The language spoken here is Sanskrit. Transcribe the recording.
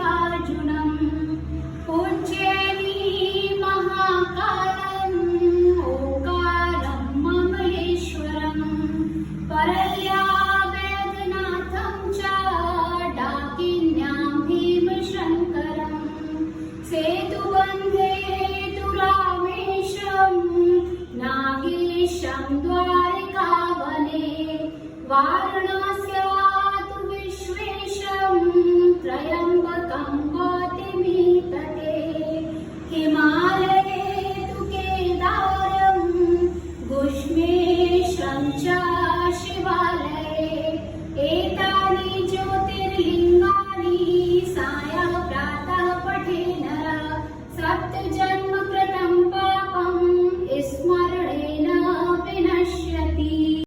मल्लिकार्जुनम् उज्जयिनी महाकालम् ओंकारं ममलेश्वरम् परल्या वैद्यनाथं च डाकिन्यां भीमशङ्करम् सेतुबन्धे तु रामेशं नागेशं द्वारकावने वाराणस्यातु विश्वेशं त्र्यम्बकं गौतमीतटे हिमालये तु केदारं घुष्मेशं च